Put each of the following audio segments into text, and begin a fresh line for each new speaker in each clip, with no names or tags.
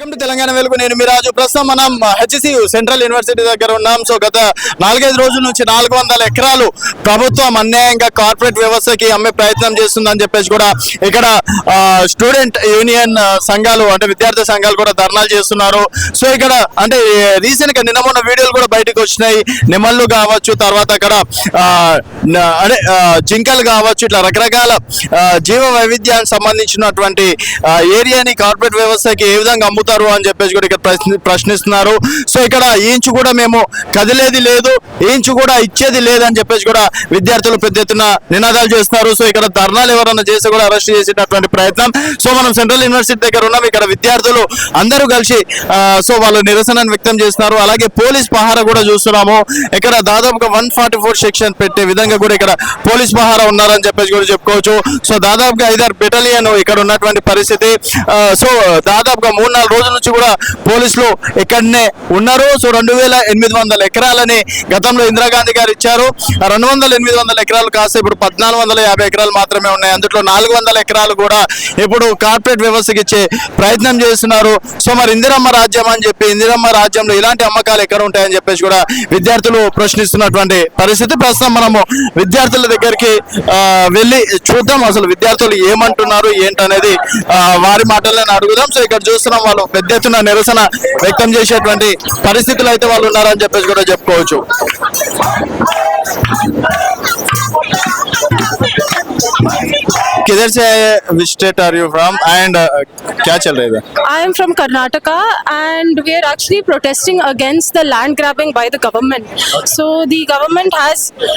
Welcome to Telangana వెలుగు. నేను మీ రాజు. ప్రస్తుతం మనం హెచ్సియు సెంట్రల్ యూనివర్సిటీ దగ్గర ఉన్నాం. సో గత 4-5 రోజుల నుంచి 400 ఎకరాలు ప్రభుత్వం అన్యాయంగా కార్పొరేట్ వ్యవస్థకి అమ్మే ప్రయత్నం చేస్తుందని చెప్పేసి కూడా ఇక్కడ స్టూడెంట్ యూనియన్ సంఘాలు అంటే విద్యార్థి సంఘాలు కూడా ధర్నాలు చేస్తున్నారు. సో ఇక్కడ అంటే రీసెంట్ గా నిన్న మొన్న వీడియోలు కూడా బయటకు వచ్చినాయి. నిమళ్ళు కావచ్చు, తర్వాత అక్కడ అదే జింకలు కావచ్చు, ఇట్లా రకరకాల జీవ వైవిధ్యానికి సంబంధించినటువంటి ఏరియాని కార్పొరేట్ వ్యవస్థకి ఏ విధంగా అమ్ముతారు అని చెప్పేసి కూడా ఇక్కడ ప్రశ్నిస్తున్నారు. సో ఇక్కడ ఇంచు కూడా మేము కదిలేది లేదు, ఇంచు కూడా ఇచ్చేది లేదని చెప్పేసి కూడా విద్యార్థులు పెద్ద ఎత్తున నినాదాలు చేస్తున్నారు. సో ఇక్కడ ధర్నాలు ఎవరైనా చేసి కూడా అరెస్ట్ చేసేటటువంటి ప్రయత్నం. సో మనం సెంట్రల్ యూనివర్సిటీ దగ్గర ఉన్నాం. ఇక్కడ విద్యార్థులు అందరూ కలిసి సో వాళ్ళు నిరసనను వ్యక్తం చేస్తున్నారు. అలాగే పోలీస్ పహారా కూడా చూస్తున్నాము. ఇక్కడ దాదాపుగా 144 సెక్షన్ పెట్టే విధంగా కూడా ఇక్కడ పోలీస్ పహారా ఉన్నారని చెప్పేసి కూడా చెప్పుకోవచ్చు. సో దాదాపుగా 5-6 బెటాలియన్ ఇక్కడ ఉన్నటువంటి పరిస్థితి. సో దాదాపుగా 3-4 రోజుల నుంచి కూడా పోలీసులు ఇక్కడనే ఉన్నారు. సో 2800 ఎకరాలని గతంలో ఇందిరాగాంధీ గారు ఇచ్చారు. 800 ఎకరాలు కాస్త ఇప్పుడు 1450 ఎకరాలు మాత్రమే ఉన్నాయి. అందులో 400 ఎకరాలు కూడా ఇప్పుడు కార్పొరేట్ వ్యవస్థకి ఇచ్చే ప్రయత్నం చేస్తున్నారు. సో మరి ఇందిరమ్మ రాజ్యం అని చెప్పి ఇందిరమ్మ రాజ్యంలో ఇలాంటి అమ్మకాలు ఎక్కడ ఉంటాయని చెప్పేసి కూడా విద్యార్థులు ప్రశ్నిస్తున్నటువంటి పరిస్థితి. ప్రస్తుతం మనము విద్యార్థుల దగ్గరికి వెళ్ళి చూద్దాం అసలు విద్యార్థులు ఏమంటున్నారు ఏంటనేది వారి మాటలను అడుగుదాం. సో ఇక్కడ చూస్తున్నాం వాళ్ళు పెద్ద ఎత్తున నిరసన వ్యక్తం చేసేటువంటి పరిస్థితులు అయితే వాళ్ళు ఉన్నారని చెప్పేసి కూడా చెప్పుకోవచ్చు. किधर से आए, which state are you from and क्या चल रहा है?
I am from Karnataka and we are actually protesting against the land grabbing by the government. So the government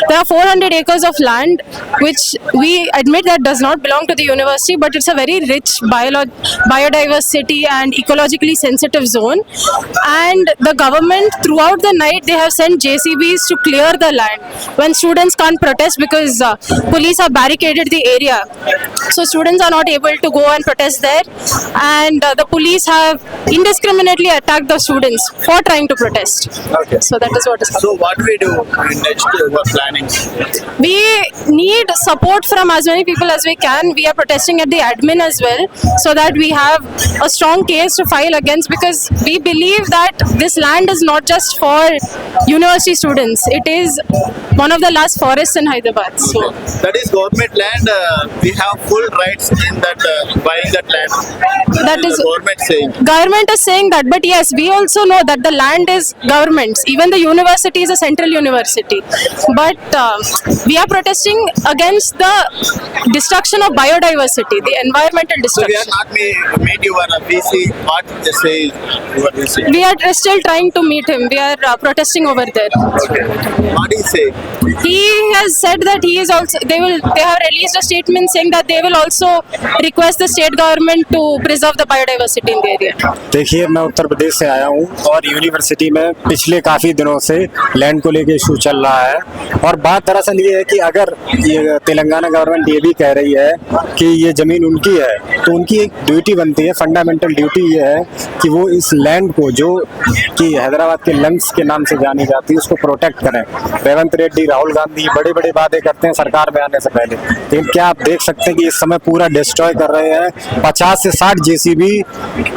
there are 400 acres of land which we admit that does not belong to the university, but it's a very rich biodiversity and ecologically sensitive zone. And the government throughout the night they have sent JCBs to clear the land when students can't protest because police have barricaded the area. So students are not able to go and protest there, and the police have indiscriminately attacked the students for trying to protest.
Okay.
So that is what is happening.
So what do we do in next planning?
We need support from as many people as we can. We are protesting at the admin as well, so that we have a strong case to file against, because we believe that this land is not just for university students. It is one of the last forests in Hyderabad. So
That is government land. We have full rights in that buying that land.
That is
government saying.
Government is saying that, but yes, we also know that the land is government's. Even the university is a central university. But we are protesting against the destruction of biodiversity, the environmental
So we
destruction.
are not meet your VC. What they say your VC?
We are still trying to meet him. We are protesting over there.
Okay. What do you say?
He has said that he is also. They have released a statement saying that they will also request the state government to preserve the biodiversity in the area.
देखिए, मैं उत्तर प्रदेश से आया हूँ और university में पिछले काफ़ी दिनों से लैंड को लेके इशू चल रहा है। और बात दरअसल ये है कि अगर ये तेलंगाना गवर्नमेंट ये भी कह रही है कि ये ज़मीन उनकी है, तो उनकी एक ड्यूटी बनती है, फंडामेंटल ड्यूटी ये है कि वो इस लैंड को, जो कि हैदराबाद के लंग्स के नाम से जानी जाती है, उसको प्रोटेक्ट करें। रेवंत रेड्डी, राहुल गांधी बड़े बड़े वादे करते हैं सरकार में आने से पहले, लेकिन क्या आप देख सकते हैं कि इस समय पूरा डिस्ट्रॉय कर रहे हैं। 50 से 60 JCB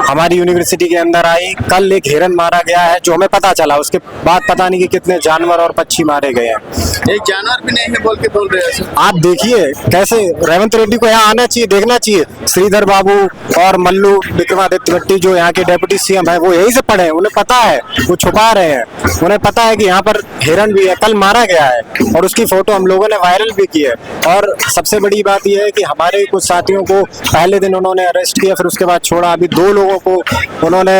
हमारी यूनिवर्सिटी के अंदर आई। कल एक हिरन मारा गया है जो हमें पता चला, उसके बाद पता नहीं कि कितने जानवर और पक्षी मारे गए हैं।
एक जानवर भी नहीं है बोल रहे हैं।
आप देखिए कैसे रेवंत रेड्डी को यहाँ आना चाहिए, देखना चाहिए। श्रीधर बाबू और मल्लू विक्रमादित्य भट्टी जो यहाँ के डेप्यूटी CM है, वो यही से पढ़े हैं, उन्हें पता है, वो छुपा रहे हैं। उन्हें पता है कि यहाँ पर हिरन भी है, कल मारा गया है और उसकी फोटो हम लोगों ने वायरल भी की है। और सबसे बड़ी बात यह है कि हमारे कुछ साथियों को पहले दिन उन्होंने अरेस्ट किया, फिर उसके बाद छोड़ा। अभी 2 लोगों को उन्होंने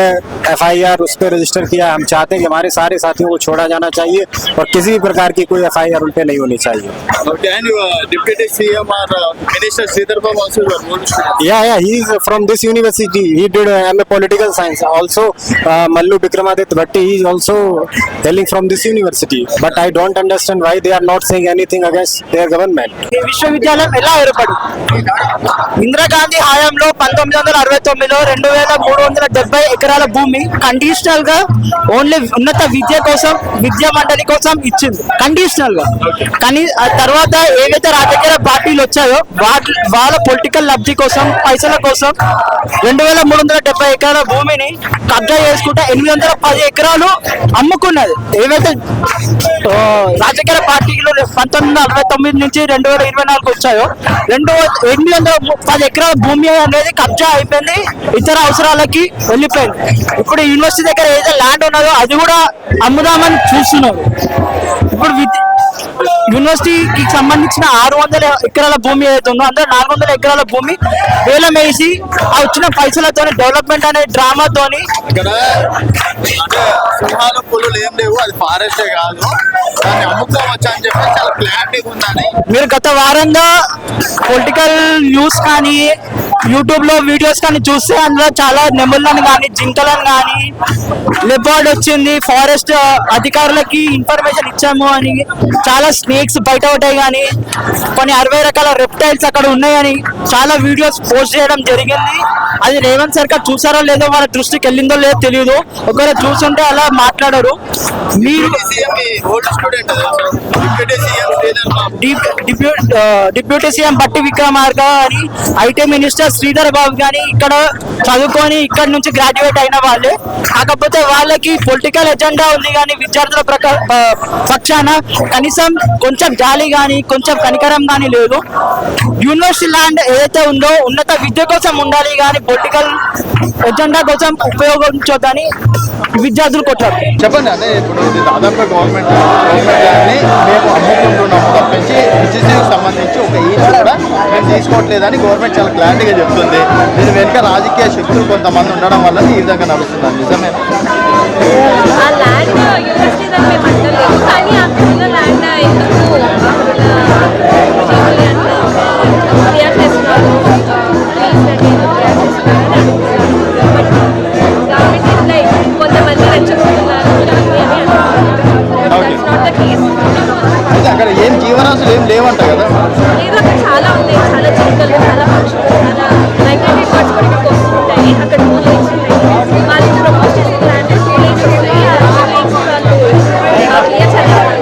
FIR उस पर रजिस्टर किया। हम चाहते हैं कि हमारे सारे साथियों को छोड़ा जाना चाहिए और किसी भी प्रकार की कोई FIR उन पर नहीं होनी चाहिए।
Okay, and Deputy CM or Minister Sridhar Babu also your role?
Yeah, he is from this university. He did MA Political Science. Also, Mallu Vikramaditya Bhatti, he is also hailing from this university. But I don't understand why they are not saying anything against their government.
ఈ విశ్వవిద్యాలయం ఎలా ఏర్పడి ఇందిరాగాంధీ హయాంలో 1969లో 2370 ఎకరాల భూమి భూమిని conditional గా only ఉన్నత విద్య కోసం విద్యా మండలి కోసం ఇచ్చింది కండిషనల్ గా. కానీ ఆ తర్వాత ఏవైతే రాజకీయ పార్టీలు వచ్చాయో వాళ్ళ పొలిటికల్ లబ్ధి కోసం పైసల కోసం 2370 ఎకరాల భూమిని కబ్జా చేసుకుంటే 810 ఎకరాలు అమ్ముకున్నది. ఏవైతే రాజకీయ పార్టీలు 1949 నుంచి 2024 వచ్చాయో 810 ఎకరాల భూమి అనేది కబ్జా అయిపోయింది, ఇతర అవసరాలకి వెళ్ళిపోయింది. ఇప్పుడు యూనివర్సిటీ దగ్గర ఏదైతే ల్యాండ్ ఉన్నదో అది కూడా అమ్ముదామని చూస్తున్నారు. ఇప్పుడు యూనివర్సిటీకి సంబంధించిన 600 ఎకరాల భూమి ఏదైతే ఉందో అందులో 400 ఎకరాల భూమి వేలం వేసి ఆ వచ్చిన పైసలతో డెవలప్మెంట్ అనే డ్రామాతోని
ఇక్కడ అంటే సింహాలు పులులు ఏం లేవు, అది ఫారెస్టే కాదు, దాన్ని అమ్ముకోవచ్చు అని చెప్పి చాలా క్లారిటీగా ఉందని.
మీరు గత వారంగా పొలిటికల్ న్యూస్ కానీ యూట్యూబ్ లో వీడియోస్ కానీ చూస్తే అందులో చాలా నెమళ్ళని కానీ జింకలను కానీ లెపర్డ్ వచ్చింది, ఫారెస్ట్ అధికారులకి ఇన్ఫర్మేషన్ ఇచ్చాము అని, చాలా స్నేక్స్ బయట ఉంటాయి కానీ కొన్ని 60 రకాల రెప్టైల్స్ అక్కడ ఉన్నాయని చాలా వీడియోస్ పోస్ట్ చేయడం జరిగింది. అది రేవంత్ సర్కార్ చూసారో లేదో వాళ్ళ దృష్టికి వెళ్ళిందో లేదో తెలియదు. ఒకవేళ చూస్తుంటే అలా మాట్లాడరు. మీరు డిప్యూటీ సీఎం బట్టి విక్రమార్క అని, ఐటీ మినిస్టర్ శ్రీధర్ బాబు కానీ ఇక్కడ చదువుకొని ఇక్కడ నుంచి గ్రాడ్యుయేట్ అయిన వాళ్ళే. కాకపోతే వాళ్ళకి పొలిటికల్ ఎజెండా ఉంది కానీ విద్యార్థుల పక్షాన కనీసం కొంచెం జాలి కానీ కొంచెం కనికరం కానీ లేదు. యూనివర్సిటీ ల్యాండ్ ఏదైతే ఉందో ఉన్నత విద్య కోసం ఉండాలి కానీ పొలిటికల్ ఎజెండా కోసం ఉపయోగించొద్దని విద్యార్థులు కొట్టారు.
చెప్పండి, అదే ఇప్పుడు ఇది దాదాపుగా గవర్నమెంట్ ల్యాండ్ని మేము అమ్ముకుంటున్నాము తప్పించి హెచ్సిసికి సంబంధించి ఒక ఈచ్ కూడా మేము తీసుకోవట్లేదని గవర్నమెంట్ చాలా క్లారిటీగా చెప్తుంది. దీని వెనుక రాజకీయ శక్తులు కొంతమంది ఉండడం వల్ల ఈ విధంగా నడుస్తుంది. నిజమేనా?
ఆ ల్యాండ్ యూనివర్సిటీ దాన్ని మేము అంటలేదు, కానీ అక్కడ ఉన్న ల్యాండ్ ఎందుకు క్లియర్ చేస్తున్నారు, గవర్నమెంట్ లైక్ కొంతమంది రెచ్చగొడుతున్నారు
అయితే అక్కడ ఏం జీవరాశులు ఏం లేవంట కదా?
లేదు, అక్కడ చాలా ఉన్నాయి, చాలా జింకలు, చాలా పక్షులు, చాలా మైగ్రేటరీ బర్డ్స్ కూడా ఇక్కడికి వస్తుంటాయి. అక్కడ 2 lakes ఉన్నాయి, వాళ్ళు ప్రపోజ్ చేసిన ల్యాండ్ 2 lakes వస్తాయి. ఆ 2 lakes వాళ్ళు క్లియర్ చేయాలి.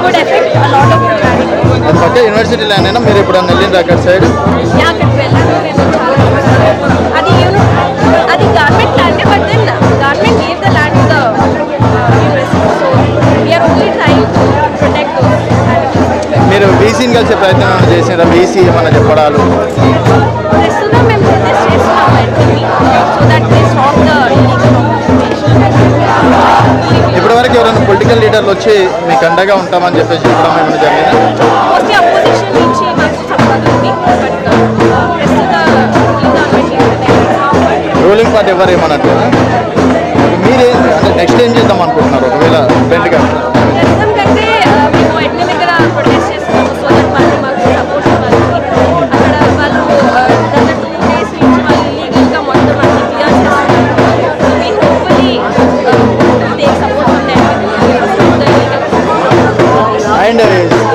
Good effect a lot of land.
అది పక్క యూనివర్సిటీ ల్యాండ్ అయినా మీరు ఇప్పుడు వెళ్ళిండ్రు అక్కడ సైడ్?
అక్కడికి వెళ్ళాను నేను చాలా. అది government land, but then government gave the land to the university. So we are only trying to protect those.
మీరు బీసీని కలిసే ప్రయత్నం చేసినారా? బీసీ ఏమన్నా చెప్పడాలు?
ప్రస్తుతం మేము ప్రొటెస్ట్ చేస్తున్నాం MP, so that they stop the illegal
ఇప్పటివరకు ఎవరైనా పొలిటికల్ లీడర్లు వచ్చి మీకు అండగా ఉంటామని చెప్పేసి చెప్పడం ఏమైనా జరిగిందా?
మోస్ట్లీ అపోజిషన్ నుంచి మాకు సపోర్ట్ ఉంది, బట్ ప్రస్తుత
రూలింగ్ పార్టీ ఎవరు ఏమన్నట్టు మీరేం అంటే నెక్స్ట్ ఏం చేద్దాం అనుకుంటున్నారు ఒకవేళ ఫ్రెండ్గా?
ప్రస్తుతం కంటే మేము ఎట్ల దగ్గర ప్రొటెస్ట్ చేస్తున్నాము, సో దట్ వాళ్ళు మాకు సపోర్ట్ ఇవ్వాలి. అక్కడ వాళ్ళు గత 2 days నుంచి వాళ్ళు ఇల్లీగల్గా మొత్తం అన్ని క్లియర్ చేస్తున్నారు. So we hopefully take support from them.
And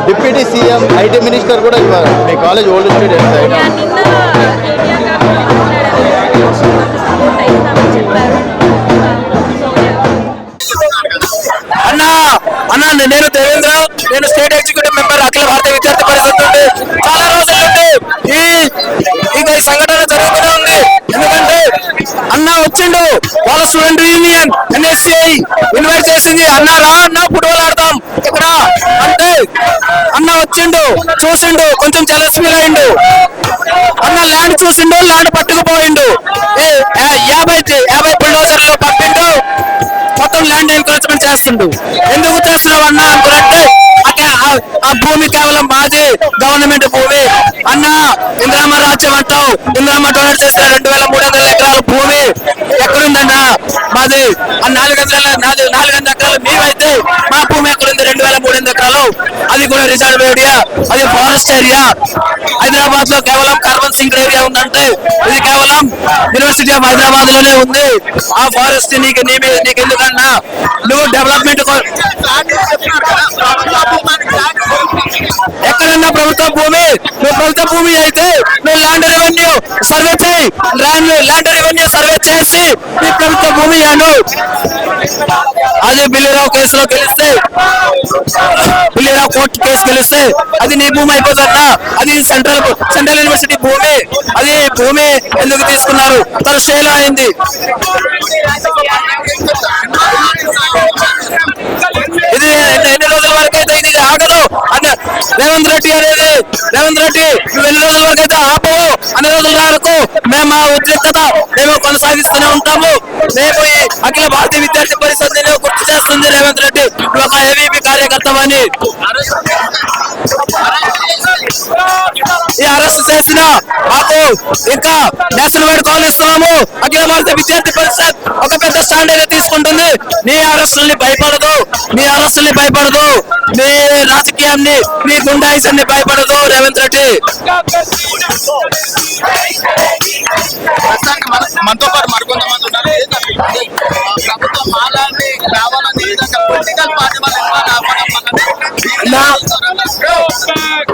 deputy CM IT minister కూడా ఇవ్వాలి మీ కాలేజ్ ఓల్డ్ స్టూడెంట్స్ అయినా.
నిన్న కేటీఆర్ గారు మాట్లాడారు, సపోర్ట్ అవుతామని చెప్పారు.
అన్నా నేను దేవేంద్ర, నేను స్టేట్ ఎగ్జిక్యూటివ్ మెంబర్ అఖిల భారతీయ విద్యార్థి పరిషత్ నుండి. చాలా రోజుల నుండి ఈ సంఘటన జరుగుతూనే ఉంది. ఎందుకంటే అన్న వచ్చిండు, వాళ్ళ స్టూడెంట్ యూనియన్ NSCI ఇన్వైట్ చేసింది, అన్న రా అన్న ఫుట్బాల్ ఆడతాం ఇక్కడ అంటే అన్న వచ్చిండు, చూసిండు, కొంచెం జలస్ ఫీల్ అయిండు. అన్న ల్యాండ్ చూసిండు, ల్యాండ్ పట్టుకుపోయిండు, 50 బుల్డోజర్లు పంపిండు, మొత్తం ల్యాండ్ ఎన్క్రోచ్మెంట్ చేస్తుండు. ఎందుకు చేస్తున్నావు అన్న అనుకున్నట్టే ఆ భూమి కేవలం మాది, గవర్నమెంట్ భూమి అన్న. ఇందిరామ రాజ్యం అంటావు, ఇందిరామ డొనేట్ చేస్తే 2300 ఎకరాల భూమి ఎక్కడుందన్నా? మాది ఆ 400 ఎకరాలు మీవైతే మా భూమి ఎక్కడుంది? 2300 ఎకరాలు, అది కూడా రిజర్వ్ ఏరియా, అది ఫారెస్ట్ ఏరియా. హైదరాబాద్ లో కేవలం కార్బన్ సింక్ ఏరియా ఉందంటే ఇది కేవలం యూనివర్సిటీ ఆఫ్ హైదరాబాద్ లోనే ఉంది. ఆ ఫారెస్ట్ నీకెందుకన్నా? నువ్వు డెవలప్మెంట్ ఎక్కడన్నా ప్రభుత్వ భూమి, నువ్వు ప్రభుత్వ భూమి అయితే నువ్వు ల్యాండ్ రెవెన్యూ సర్వే చేయి, ల్యాండ్ రెవెన్యూ సర్వే చేసి నీ ప్రభుత్వ భూమి అను. అది బిల్లిరావు కేసులో గెలిస్తే, బిల్లిరావు కోర్టు కేసు గెలిస్తే అది నీ భూమి అయిపోతుందా? అది సెంట్రల్ యూనివర్సిటీ భూమి. అది భూమి ఎందుకు తీసుకున్నారు? తన స్టేలో అయింది. ఇది ఎన్ని రోజుల వరకు అయితే ఇది ఆగదు అన్న రేవంత్ రెడ్డి అనేది. రేవంత్ రెడ్డి నువ్వు ఎన్ని రోజుల వరకు అయితే ఆపవు, అన్ని రోజుల వరకు మేము మా ఉద్రిక్తత మేము కొనసాగిస్తూనే ఉంటాము. రేపు ఈ అఖిల భారతీయ విద్యార్థి పరిషత్ గుర్తు చేస్తుంది రేవంత్ రెడ్డి నువ్వు ఒక ఏవీపీ కార్యకర్తవని. ఈ అరెస్ట్ చేసిన మాకు ఇంకా నేషనల్ వైడ్ కాల్ ఇస్తున్నాము. అఖిల భారతీయ విద్యార్థి పరిషత్ ఒక పెద్ద స్టాండ్ అయితే తీసుకుంటుంది. నీ అరెస్టుల్ని భయపడదు, నీ అరెస్టుల్ని భయపడదు, నీ రాజకీయాన్ని, నీ గుండాయిసాన్ని భయపడదు రేవంత్ రెడ్డి.
మనతో పాటు మరికొంతమంది ఉన్నారు. ప్రభుత్వం మాలాన్ని రావాలని పొలిటికల్ పార్టీ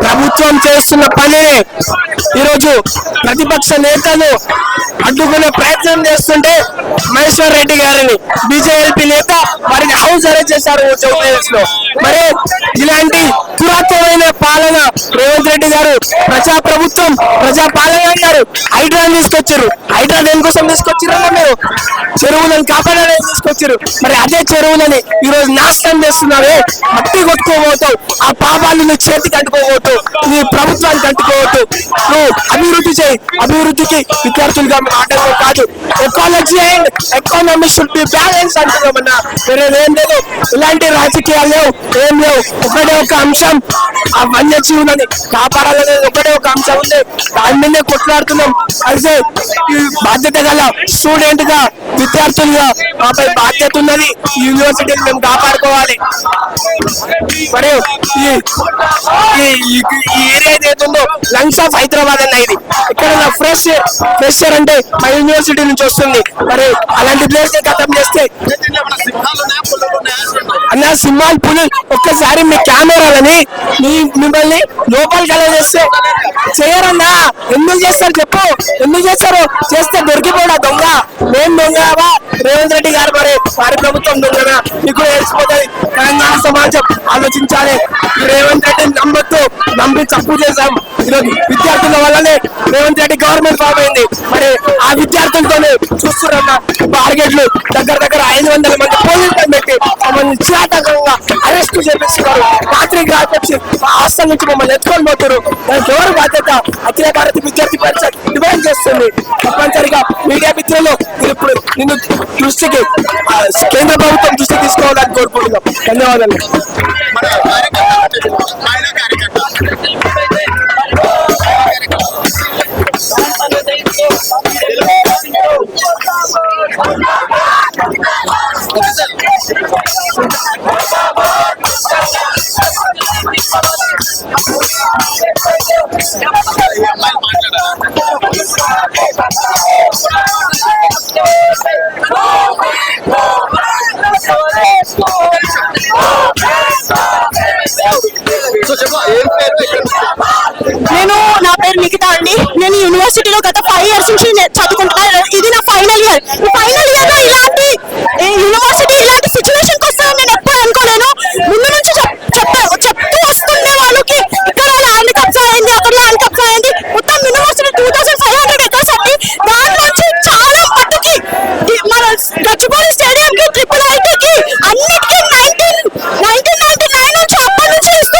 ప్రభుత్వం చేస్తున్న పని ఈరోజు ప్రతిపక్ష నేతలు అడ్డుకునే ప్రయత్నం చేస్తుంటే మహేశ్వర్ రెడ్డి గారిని బీజేపీ నేత వారికి హౌస్ అరెస్ట్ చేశారు ఉత్తరప్రదేశ్ లో. మరి ఇలాంటి పురాతనమైన పాలన రేవంత్ రెడ్డి గారు ప్రజాప్రభుత్వం, ప్రజాపాలన అన్నారు. హైడ్రాన్ తీసుకొచ్చారు. హైడ్రాన్ దేనికోసం తీసుకొచ్చారన్నా మీరు? చెరువులను కాపాడాలని తీసుకొచ్చారు. మరి అదే చెరువులని ఈ రోజు నాశనం చేస్తున్నావే. మట్టి కొట్టుకోబోతావు, ఆ పాపాలు నీ చేతికి అంటుకోబోతావు, నీ ప్రభుత్వానికి అంటుకోవద్దు. నువ్వు అభివృద్ధి చేయి. అభివృద్ధికి విద్యార్థులుగా ఆటంకం కాదు. Ecology and economy should be balance అంటున్నామన్నా. వేరేదేం లేదు. ఇలాంటి రాజకీయాలు లేవు, ఏం లేవు. ఒకటే ఒక అంశం, ఆ వన్యజీవులని కాపాడాలనేది ఒకటే ఒక అంశం ఉంది. దాని మీదే కొట్లాడుతున్నాం. అయితే ఈ బాధ్యత గల స్టూడెంట్ గా, విద్యార్థులుగా మాపై బాధ్యత ఉన్నది. ఈ యూనివర్సిటీని మేము కాపాడుకోవాలి. మరియు ఈ ఏరియా ఏదైతుందో లంగ్స్ ఆఫ్ హైదరాబాద్ అన్న ఇది. ఇక్కడ ఫ్రెషర్ అంటే మా యూనివర్సిటీ నుంచి వస్తుంది. మరి అలాంటి ప్లేస్ ఖతం చేస్తే అన్న సింహాల్ పులి ఒక్కసారి మీ కెమెరాలని మిమ్మల్ని లోపలికి అలా చేస్తే చేయరన్నా. ఎందుకు చేస్తారు చెప్పు? ఎందుకు చేస్తారు? చేస్తే దొరికిపోడా దొంగ? మేము దొంగవా? రేవంత్ రెడ్డి గారు మరి వారి ప్రభుత్వం దొంగనా? మీకు తెలిసిపోతుంది. తెలంగాణ సమాజం ఆలోచించాలి. రేవంత్ రెడ్డిని నమ్మొద్దు. నమ్మి తప్పు చేశాం. ఈరోజు విద్యార్థుల వల్లనే రేవంత్ రెడ్డి గవర్నమెంట్ ఫామ్ అయింది. మరి ఆ విద్యార్థులతోనే చూస్తున్నారన్న టార్గెట్లు దగ్గర 500 మంది పోలీసులను పెట్టి మమ్మల్ని చిరాటంగా అరెస్ట్ చేపిస్తున్నారు. రాత్రికి రాకొచ్చి మా హాస్టల్ నుంచి మమ్మల్ని ఎత్తుకొని పోతారు. దానికి ఎవరు బాధ్యత? అఖిల భారత విద్యార్థి పరిషత్ డిమాండ్ చేస్తుంది. తప్పనిసరిగా మీడియా మిత్రులు ఇప్పుడు నిన్ను దృష్టికి కేంద్ర ప్రభుత్వం దృష్టికి తీసుకోవడానికి కోరుకుంటున్నాం. ధన్యవాదాలు.
నేను నా పేరు నిఖిత అండి. నేను యూనివర్సిటీలో గత 5 years నుంచి చదువుకుంటున్నాను. ఇది నా ఫైనల్ ఇయర్. ఫైనల్ ఇయర్ లో ఇలాంటి యూనివర్సిటీ ఇలాంటి సిచ్యువేషన్ వస్తుందని నేను ఎప్పుడు అనుకోలేను. ముందు నుంచి చెప్తూ వస్తుండే వాళ్ళకి ఇక్కడ ల్యాండ్ కబ్జా అయింది, అక్కడ ల్యాండ్ కబ్జా అయింది. మొత్తం యూనివర్సిటీ 2500 acres అండి. దాని నుంచి చాలా మట్టుకి మన గచ్చిబౌలి స్టేడియం కి, ట్రిపుల్ ఐటీకి, అన్నిటికీ 1999 నుంచి అప్పటి నుంచి ఇస్తూ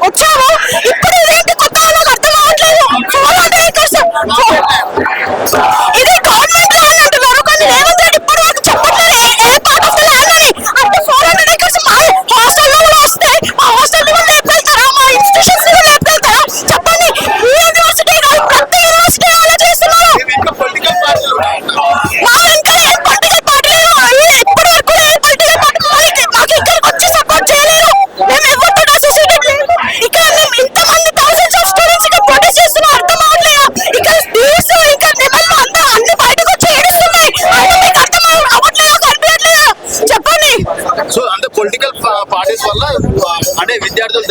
వచ్చాము. ఇప్పుడు ఇదేంటి కొత్త వాళ్ళకి అర్థం అవ్వట్లేదు. 400 acres ఇది గవర్నమెంట్ ల్యాండ్ అంటున్నారు, కానీ రేవంత్ రెడ్డి ఇప్పటి వరకు చెప్పట్లేదు ఏ పార్ట్ ఆఫ్ ద ల్యాండ్ అని. అంటే 400 acres మా హాస్టల్లో కూడా వస్తే మా హాస్టల్ కూడా లేపెళ్తారా? మా ఇన్స్టిట్యూషన్స్ కూడా లేపెళ్తారా? చెప్పండి. ఈ యూనివర్సిటీ కాదు, ప్రతి యూనివర్సిటీ అలా చేస్తున్నారు. మా వెంట పొలిటికల్ పార్టీలు ఇప్పటి వరకు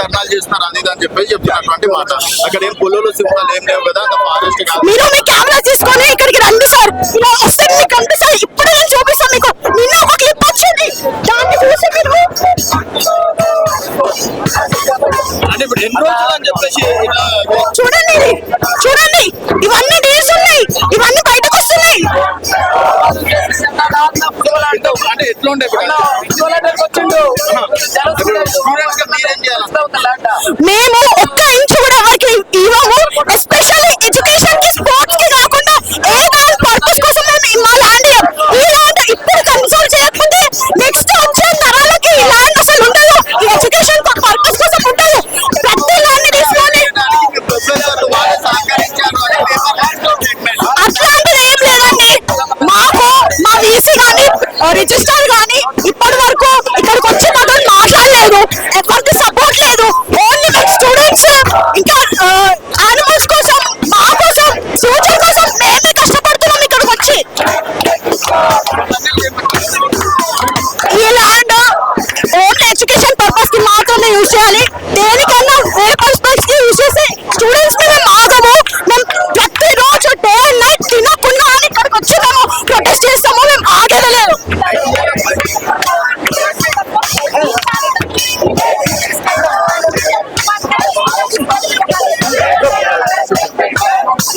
ధర్నాలు చేస్తున్నారు అది ఇది అని చెప్పేసి చెప్తున్నటువంటి మాట. అక్కడ ఏం పొలాలు సింహాలు ఏం లేవు కదా, అంత ఫారెస్ట్ కాదు.
మీరు మీ కెమెరా తీసుకొని ఇక్కడికి రండి సార్, ఇలా వస్తే మీకు కనిపిస్తుంది. ఇప్పుడు నేను చూపిస్తాను మీకు. నిన్న ఒక క్లిప్ వచ్చింది, దాన్ని చూసి మీరు
అంటే ఇప్పుడు ఎన్ని రోజులు అని చెప్పేసి
చూడండి, ఇది చూడండి, ఇవన్నీ డీల్స్ ఉన్నాయి, ఇవన్నీ బయటకు వస్తున్నాయి.
అంటే ఎట్లా ఉండే
మేము ఒక్క ఇంచు కూడా ఎవరికి ఇవ్వము. ఎస్పెషల్లీ ఎడ్యుకేషన్ కి, స్పోర్ట్స్ కి కాకుండా ఏ దాని పర్పస్ కోసం మేము మా ల్యాండ్ ఇవ్వం. ఈ ల్యాండ్ ఇప్పుడు కన్సోల్ చేయకపోతే నెక్స్ట్ వచ్చే తరాలకి ఈ ల్యాండ్ అసలు ఉండదు. ఈ ఎడ్యుకేషన్ పర్పస్ కోసం ఉండదు. ప్రతి ల్యాండ్ తీసుకొని అట్లాంటిది ఏం లేదండి. మాకు మా వీసీ కానీ రిజిస్టర్ కానీ ఇప్పటి వరకు ఇక్కడికి వచ్చి మాతో మాట్లాడలేదు. ఎవరికి సపోర్ట్ లేదు. ఓన్లీ స్టూడెంట్స్ ఇంకా యానిమల్స్ కోసం, మా కోసం, ఫ్యూచర్ కోసం మేమే కష్టపడుతున్నాం ఇక్కడికి వచ్చి. ఈ ల్యాండ్ ఓన్లీ ఎడ్యుకేషన్ పర్పస్ కి మాత్రమే యూజ్ చేయాలి. దేనికన్నా ఏ పర్పస్ కి యూజ్ చేసి స్టూడెంట్స్ కి మేము ఆగము. మేము ప్రతిరోజు డే అండ్ నైట్ తినకుండా అని ఇక్కడికి వచ్చి మేము ప్రొటెస్ట్ చేస్తాము. మేము ఆగేదలేదు.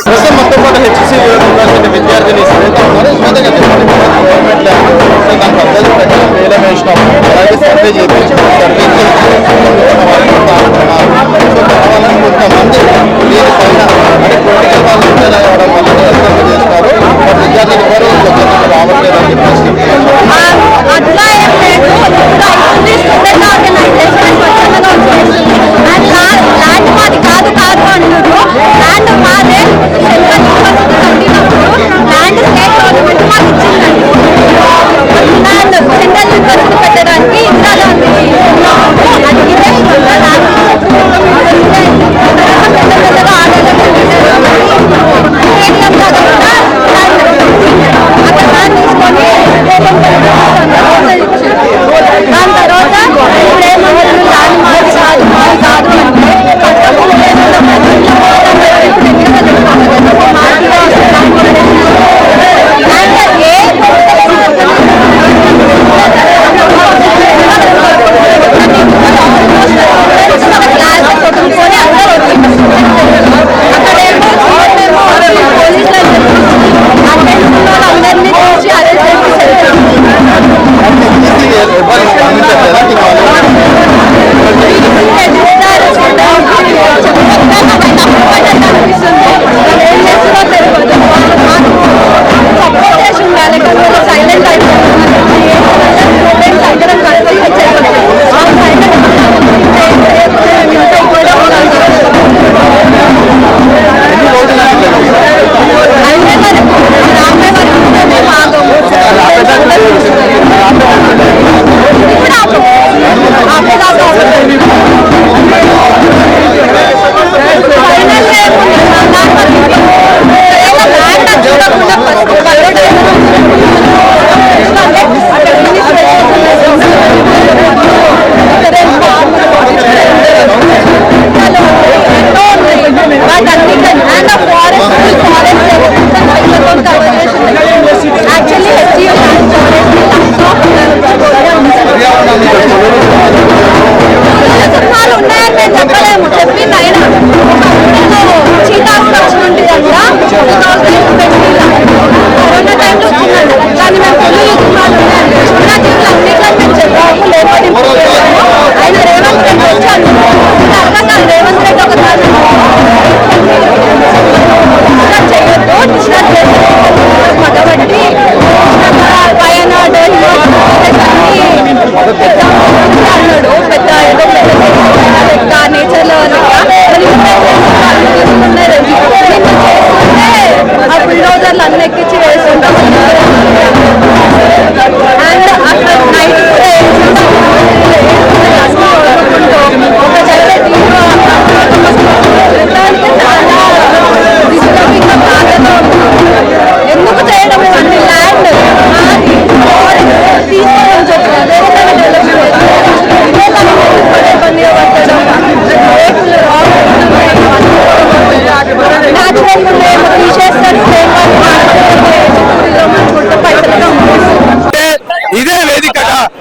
ప్రస్తుతం మొత్తం పాటు హెచ్సి యూనివర్సిటీ విద్యార్థిని శ్వేత ఉన్నారు. శ్వేత గారు చెప్పండి, గవర్నమెంట్ ల్యాండ్ దానికి అందరూ ప్రజలు వేలం వేసినాం, అలాగే సర్వే చేయించి సర్వే కావాలని కొంతమంది దీనిపైన అంటే పొలిటికల్ వాళ్ళు ఇంటర్ అవ్వడం వల్ల సర్వే చేస్తున్నారు. విద్యార్థులు ఎవరు రావట్లేదని చెప్పేసి
అట్లా ఏం లేదు. స్టూడెంట్ ఆర్గనైజేషన్ ల్యాండ్ మాది కాదు అంటున్నారు. ల్యాండ్ మాదే. సెంట్రల్ యూనివర్సిటీ కట్టినప్పుడు ల్యాండ్ స్టేట్ గవర్నమెంట్ మాకు ఇచ్చింది.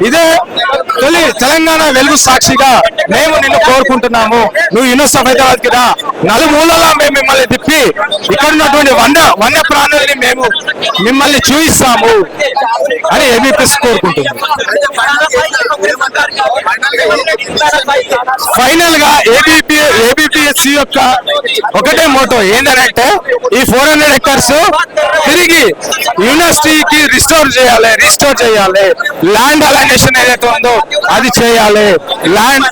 ఇదే తొలి తెలంగాణ వెలుగు సాక్షిగా మేము నిన్ను కోరుకుంటున్నాము. నువ్వు యూనివర్సిటీ ఆఫ్ హైదరాబాద్ కి రా, నలుమూలలా మేము మిమ్మల్ని తిప్పి ఇక్కడ ఉన్నటువంటి వన్య ప్రాణుల్ని మేము మిమ్మల్ని చూపిస్తాము అని ఏబీపీఎస్ కోరుకుంటున్నాం. ఫైనల్ గా ఏబీపీఎస్సీ యొక్క ఒకటే మోటో ఏంటంటే ఈ 400 ఎకర్స్ తిరిగి యూనివర్సిటీకి రిస్టోర్ చేయాలి. ల్యాండ్ అలైనేషన్ ఏదైతే ఉందో అది చేయాలి. ల్యాండ్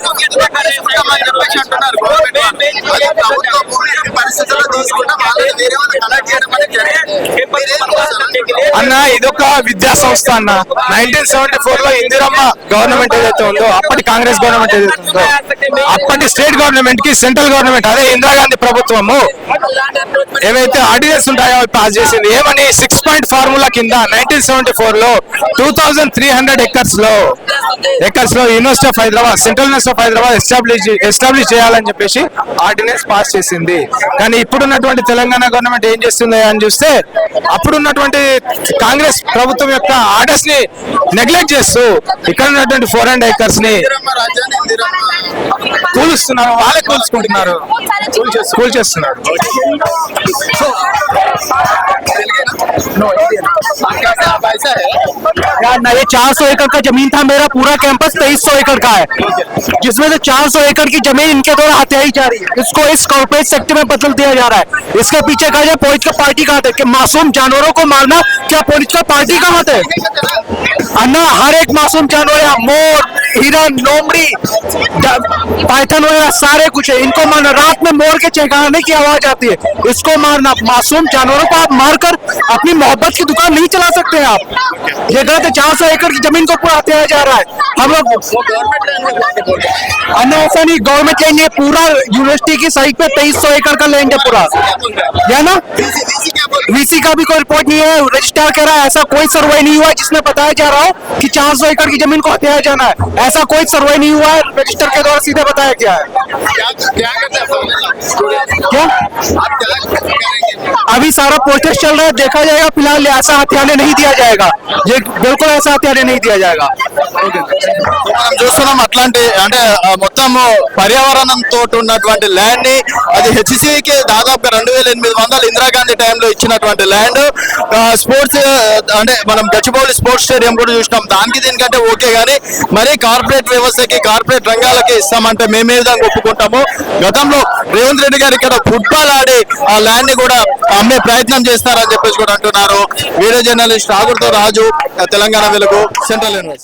అన్న ఇదొక విద్యా సంస్థ అన్న. 1974 లో ఇందిరమ్మ గవర్నమెంట్ ఏదైతే ఉందో, అప్పటి కాంగ్రెస్ గవర్నమెంట్ ఏదైతే ఉందో, అప్పటి స్టేట్ గవర్నమెంట్ కి సెంట్రల్ గవర్నమెంట్ అదే ఇందిరాగాంధీ ప్రభుత్వము ఏవైతే ఆర్డినెన్స్ ఉంటాయో పాస్ చేసింది. ఏమని 6 పాయింట్ ఫార్ములా కింద 1974 లో 2300 ఎకర్స్ లో university of Hyderabad, central university of Hyderabad establish చేయాలని చెప్పేసి ఆర్డినెన్స్ పాస్ చేసింది. కానీ ఇప్పుడున్నటువంటి తెలంగాణ గవర్నమెంట్ ఏం చేస్తుంది అని చూస్తే అప్పుడున్నటువంటి కాంగ్రెస్ ప్రభుత్వం యొక్క ఆర్డర్స్ ని నెగ్లెక్ట్ చేస్తూ ఇక్కడ ఉన్నటువంటి 400 ఎకర్స్ ని కూలుస్తున్నారు. వాళ్ళే కూల్చుకుంటున్నారు, కూల్చేస్తున్నారు.
यार ना, ये 400 एकड़ का जमीन था मेरा, पूरा कैंपस 2300 एकड़ का है, जिसमें से 400 एकड़ की जमीन इनके द्वारा हत्याई जा रही है. इसको इस कॉर्पोरेट सेक्टर में बदल दिया जा रहा है. इसके पीछे का जो पॉलिटिकल पार्टी का हाथ है कि मासूम जानवरों को मारना क्या पॉलिटिकल पार्टी का हाथ है? अन्ना हर एक मासूम जानवर, मोर, हिरन, लोमड़ी, पाइथन वगैरह सारे कुछ है, इनको मारना. रात में मोर के चहकाने की आवाज आती है, इसको मारना. मासूम जानवरों को आप मारकर अपनी मोहब्बत की दुकान नहीं चला सकते हैं आप. ये गलत है. 400 एकड़ की जमीन को पूरा हत्याया जा रहा है. हम लोग अन्ना ऐसा नहीं, गवर्नमेंट लेंगे पूरा यूनिवर्सिटी की साइड पे 2300 एकड़ का लेंगे पूरा, है ना. वीसी का भी कोई रिपोर्ट नहीं है. रजिस्ट्रार कह रहा है ऐसा कोई सर्वे नहीं हुआ है जिसमें बताया जा रहा हो कि 400 एकड़ की जमीन को हत्याया जाना है. ऐसा कोई सर्वे नहीं हुआ है, रजिस्टर के द्वारा सीधे बताया गया है. क्या अभी सारा प्रोसेस चल रहा है, देखा जाएगा. फिलहाल ऐसा हथियाने नहीं दिया जाएगा, ये बिल्कुल ऐसा हथियाने नहीं दिया जाएगा.
మనం చూస్తున్నాం అట్లాంటి అంటే మొత్తం పర్యావరణంతో ఉన్నటువంటి ల్యాండ్ ని అది హెచ్సికి దాదాపుగా 2800 ఇందిరాగాంధీ టైంలో ఇచ్చినటువంటి ల్యాండ్. స్పోర్ట్స్ అంటే మనం గచ్చిబౌలి స్పోర్ట్స్ స్టేడియం కూడా చూసినాం. దానికి దీనికంటే ఓకే, కానీ మరి కార్పొరేట్ వ్యవస్థకి కార్పొరేట్ రంగాలకి ఇస్తామంటే మేమే విధంగా ఒప్పుకుంటాము. గతంలో రేవంత్ రెడ్డి గారు ఇక్కడ ఫుట్బాల్ ఆడి ఆ ల్యాండ్ ని కూడా అమ్మే ప్రయత్నం చేస్తారని చెప్పేసి కూడా అంటున్నారు. వీడియో జర్నలిస్ట్ రాగుడితో రాజు, తెలంగాణ వెలుగు, సెంట్రల్ యూనివర్సిటీ.